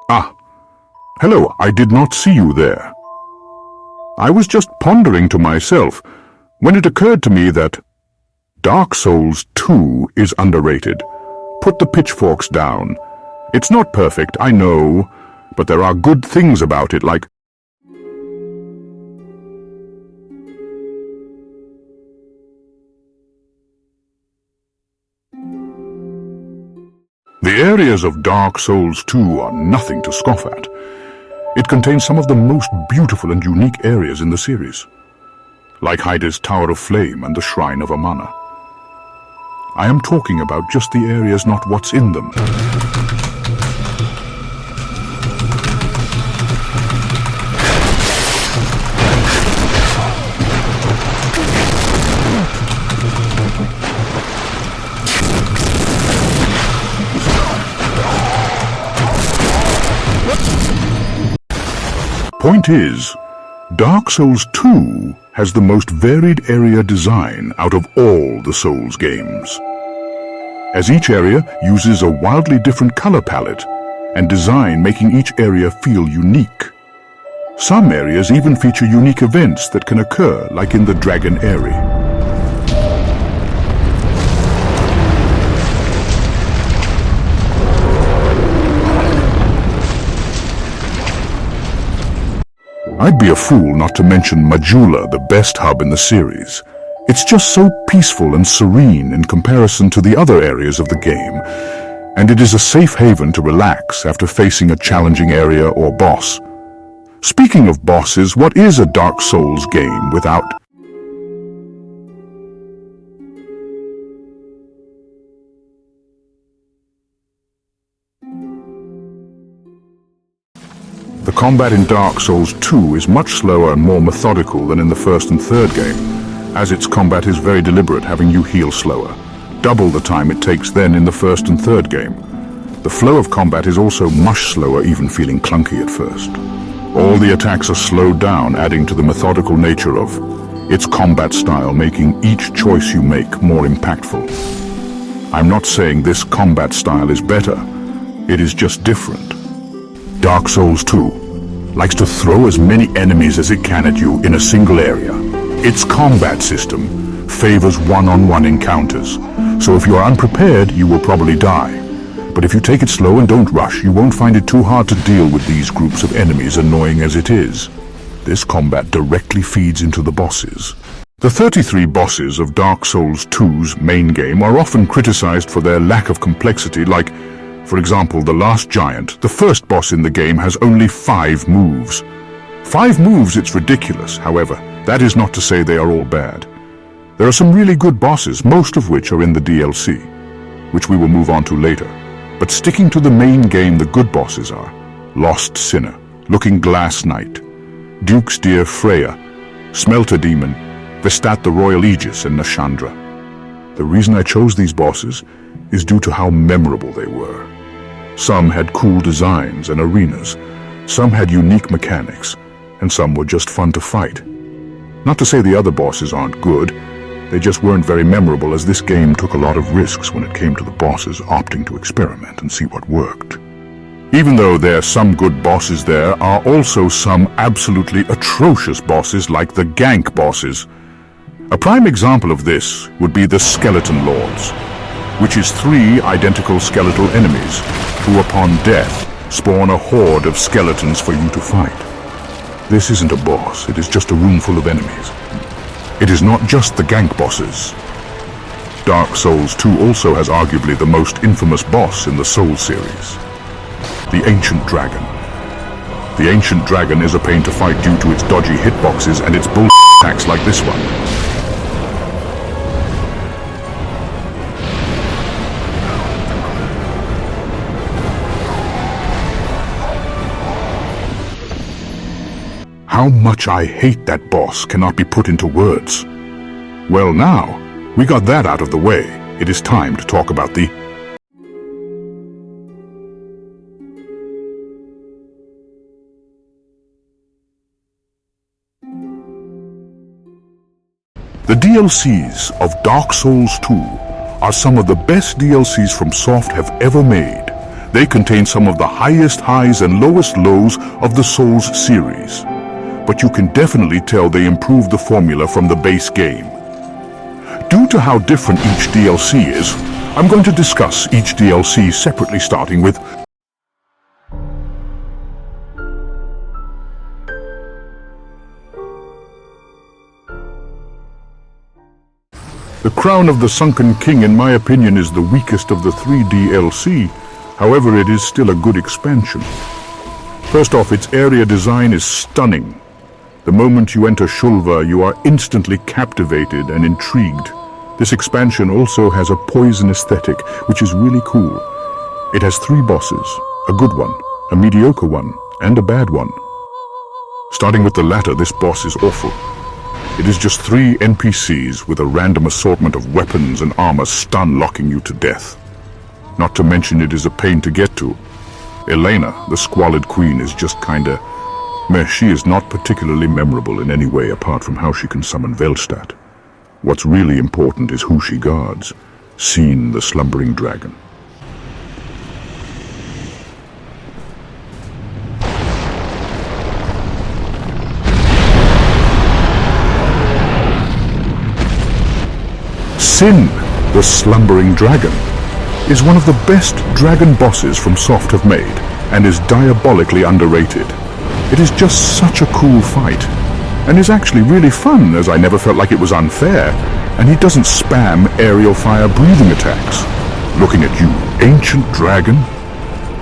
Ah, hello, I did not see you there. I was just pondering to myself when it occurred to me that Dark Souls 2 is underrated. Put the pitchforks down. It's not perfect, I know, but there are good things about it, like the areas of Dark Souls 2 are nothing to scoff at. It contains some of the most beautiful and unique areas in the series, like Hyda's Tower of Flame and the Shrine of Amana. I am talking about just the areas, not what's in them. Point is, Dark Souls 2 has the most varied area design out of all the Souls games, as each area uses a wildly different color palette and design, making each area feel unique. Some areas even feature unique events that can occur, like in the Dragon area. I'd be a fool not to mention Majula, the best hub in the series. It's just so peaceful and serene in comparison to the other areas of the game, and it is a safe haven to relax after facing a challenging area or boss. Speaking of bosses, what is a Dark Souls game without The combat in Dark Souls 2 is much slower and more methodical than in the first and third game, as its combat is very deliberate, having you heal slower, double the time it takes then in the first and third game. The flow of combat is also much slower, even feeling clunky at first. All the attacks are slowed down, adding to the methodical nature of its combat style, making each choice you make more impactful. I'm not saying this combat style is better, it is just different. Dark Souls 2 likes to throw as many enemies as it can at you in a single area. Its combat system favors one-on-one encounters, so if you are unprepared, you will probably die. But if you take it slow and don't rush, you won't find it too hard to deal with these groups of enemies, annoying as it is. This combat directly feeds into the bosses. The 33 bosses of Dark Souls 2's main game are often criticized for their lack of complexity, like, for example, the last giant, the first boss in the game, has only 5 moves. 5 moves, it's ridiculous. However, that is not to say they are all bad. There are some really good bosses, most of which are in the DLC, which we will move on to later. But sticking to the main game, the good bosses are Lost Sinner, Looking Glass Knight, Duke's Dear Freya, Smelter Demon, Vestat the Royal Aegis, and Nashandra. The reason I chose these bosses is due to how memorable they were. Some had cool designs and arenas, some had unique mechanics, and some were just fun to fight. Not to say the other bosses aren't good, they just weren't very memorable, as this game took a lot of risks when it came to the bosses, opting to experiment and see what worked. Even though there are some good bosses, there are also some absolutely atrocious bosses like the gank bosses. A prime example of this would be the Skeleton Lords, which is 3 identical skeletal enemies who upon death spawn a horde of skeletons for you to fight. This isn't a boss, it is just a room full of enemies. It is not just the gank bosses. Dark Souls 2 also has arguably the most infamous boss in the Souls series, the Ancient Dragon. The Ancient Dragon is a pain to fight due to its dodgy hitboxes and its bull attacks like this one. How much I hate that boss cannot be put into words. Well, now, we got that out of the way. It is time to talk about the DLCs of Dark Souls 2 are some of the best DLCs from Soft have ever made. They contain some of the highest highs and lowest lows of the Souls series. But you can definitely tell they improved the formula from the base game. Due to how different each DLC is, I'm going to discuss each DLC separately, starting with The Crown of the Sunken King, in my opinion, is the weakest of the 3 DLC. However, it is still a good expansion. First off, its area design is stunning. The moment you enter Shulva, you are instantly captivated and intrigued. This expansion also has a poison aesthetic, which is really cool. It has 3 bosses, a good one, a mediocre one, and a bad one. Starting with the latter, this boss is awful. It is just 3 NPCs with a random assortment of weapons and armor stun-locking you to death. Not to mention it is a pain to get to. Elena, the Squalid Queen, is just kinda meh. She is not particularly memorable in any way apart from how she can summon Velstadt. What's really important is who she guards. Seen the Slumbering Dragon. Sin, the Slumbering Dragon, is one of the best dragon bosses from Soft have made, and is diabolically underrated. It is just such a cool fight, and is actually really fun, as I never felt like it was unfair, and he doesn't spam aerial fire breathing attacks. Looking at you, Ancient Dragon?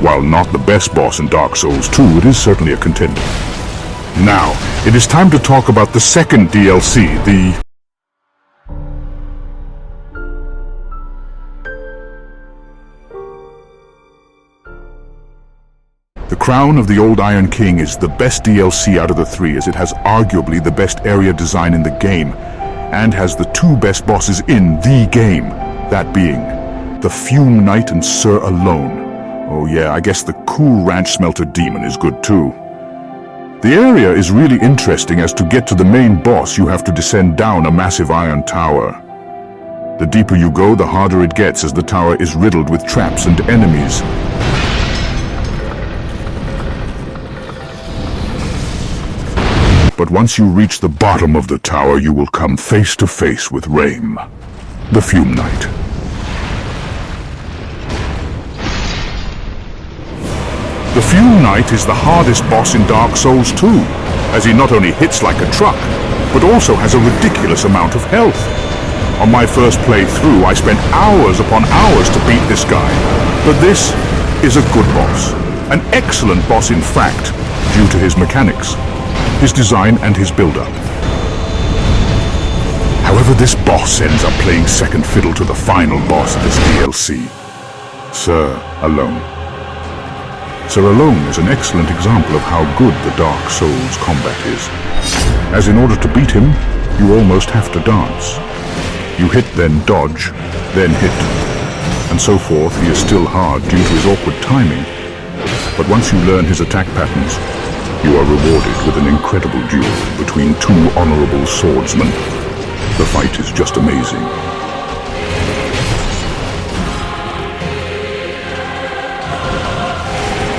While not the best boss in Dark Souls 2, it is certainly a contender. Now, it is time to talk about the second DLC, The Crown of the Old Iron King is the best DLC out of the 3, as it has arguably the best area design in the game, and has the 2 best bosses in the game, that being the Fume Knight and Sir Alone. Oh yeah, I guess the cool Ranch Smelter Demon is good too. The area is really interesting, as to get to the main boss you have to descend down a massive iron tower. The deeper you go, the harder it gets, as the tower is riddled with traps and enemies. But once you reach the bottom of the tower, you will come face to face with Raim, the Fume Knight. The Fume Knight is the hardest boss in Dark Souls 2, as he not only hits like a truck, but also has a ridiculous amount of health. On my first playthrough, I spent hours upon hours to beat this guy, but this is a good boss. An excellent boss, in fact, due to his mechanics, his design and his build-up. However, this boss ends up playing second fiddle to the final boss of this DLC, Sir Alone. Sir Alone is an excellent example of how good the Dark Souls combat is, as in order to beat him, you almost have to dance. You hit, then dodge, then hit, and so forth. He is still hard due to his awkward timing, but once you learn his attack patterns, you are rewarded with an incredible duel between 2 honorable swordsmen. The fight is just amazing.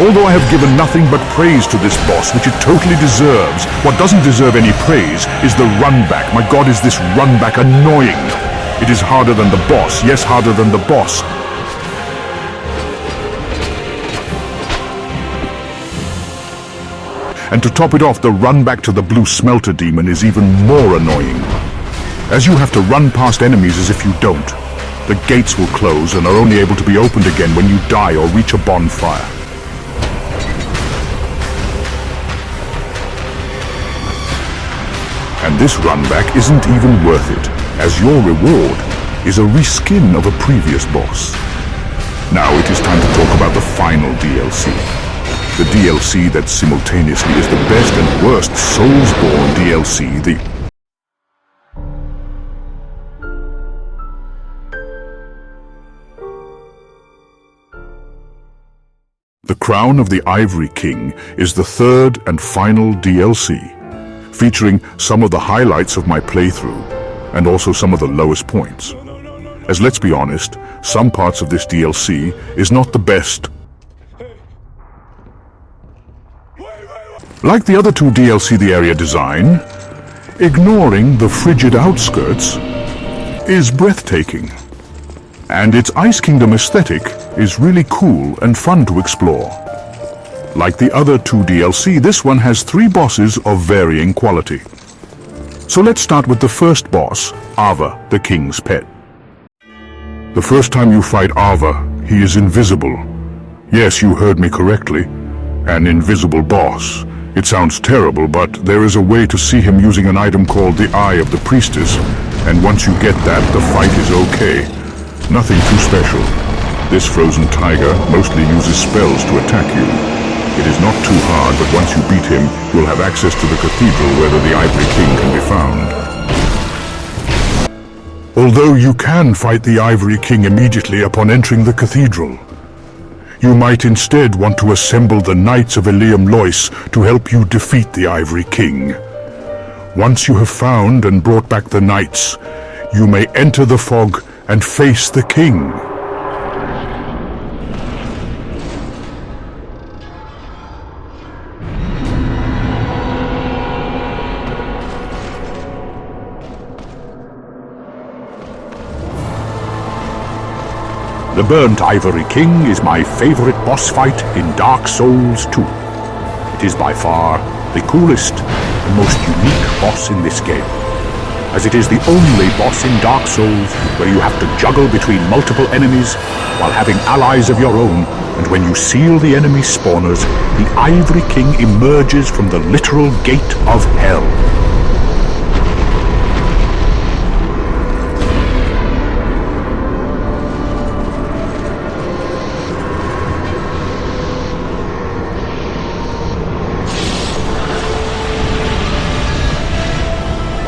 Although I have given nothing but praise to this boss, which it totally deserves, what doesn't deserve any praise is the runback. My god, is this runback annoying! It is harder than the boss, yes, harder than the boss. And to top it off, the run back to the Blue Smelter Demon is even more annoying, as you have to run past enemies as if you don't. The gates will close and are only able to be opened again when you die or reach a bonfire. And this run back isn't even worth it, as your reward is a reskin of a previous boss. Now it is time to talk about the final DLC. The DLC that simultaneously is the best and worst Soulsborne DLC, The Crown of the Ivory King is the 3rd and final DLC, featuring some of the highlights of my playthrough, and also some of the lowest points. As let's be honest, some parts of this DLC is not the best. Like the other two DLC the area design, ignoring the frigid outskirts is breathtaking. And its Ice Kingdom aesthetic is really cool and fun to explore. Like the other two DLC, this one has 3 bosses of varying quality. So let's start with the first boss, Ava, the king's pet. The first time you fight Ava, he is invisible. Yes, you heard me correctly. An invisible boss. It sounds terrible, but there is a way to see him using an item called the Eye of the Priestess, and once you get that, the fight is okay. Nothing too special. This frozen tiger mostly uses spells to attack you. It is not too hard, but once you beat him, you'll have access to the cathedral where the Ivory King can be found. Although you can fight the Ivory King immediately upon entering the cathedral, you might instead want to assemble the Knights of Eliam Lois to help you defeat the Ivory King. Once you have found and brought back the Knights, you may enter the fog and face the king. The Burnt Ivory King is my favorite boss fight in Dark Souls 2. It is by far the coolest and most unique boss in this game, as it is the only boss in Dark Souls where you have to juggle between multiple enemies while having allies of your own, and when you seal the enemy spawners, the Ivory King emerges from the literal gate of hell.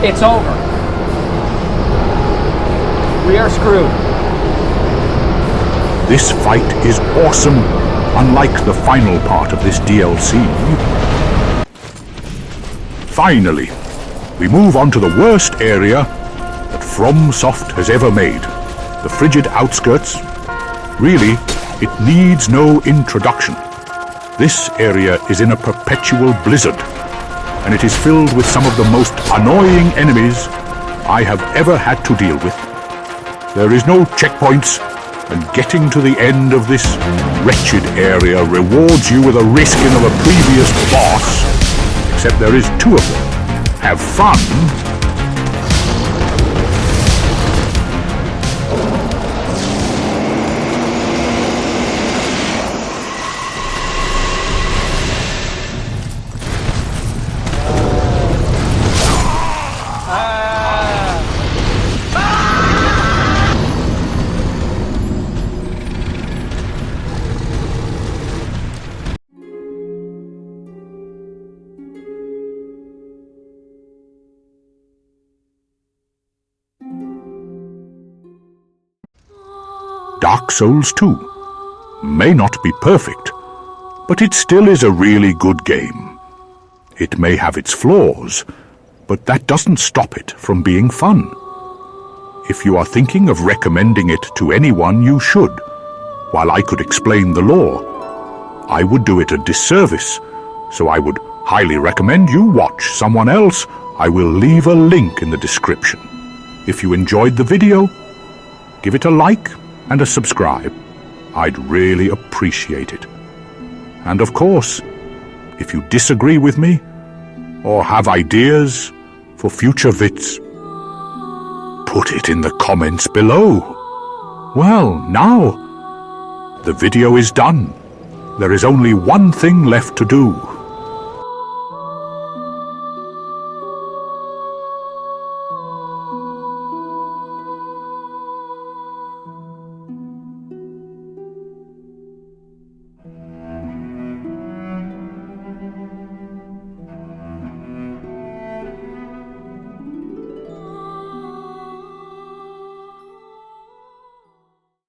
It's over. We are screwed. This fight is awesome, unlike the final part of this DLC. Finally, we move on to the worst area that FromSoft has ever made, the frigid outskirts. Really, it needs no introduction. This area is in a perpetual blizzard, and it is filled with some of the most annoying enemies I have ever had to deal with. There is no checkpoints, and getting to the end of this wretched area rewards you with a reskin of a previous boss, except there is 2 of them. Have fun. Dark Souls 2 may not be perfect, but it still is a really good game. It may have its flaws, but that doesn't stop it from being fun. If you are thinking of recommending it to anyone, you should. While I could explain the lore, I would do it a disservice, so I would highly recommend you watch someone else. I will leave a link in the description. If you enjoyed the video, give it a like and a subscribe. I'd really appreciate it. And of course, if you disagree with me or have ideas for future vids, put it in the comments below. Well, now the video is done. There is only one thing left to do.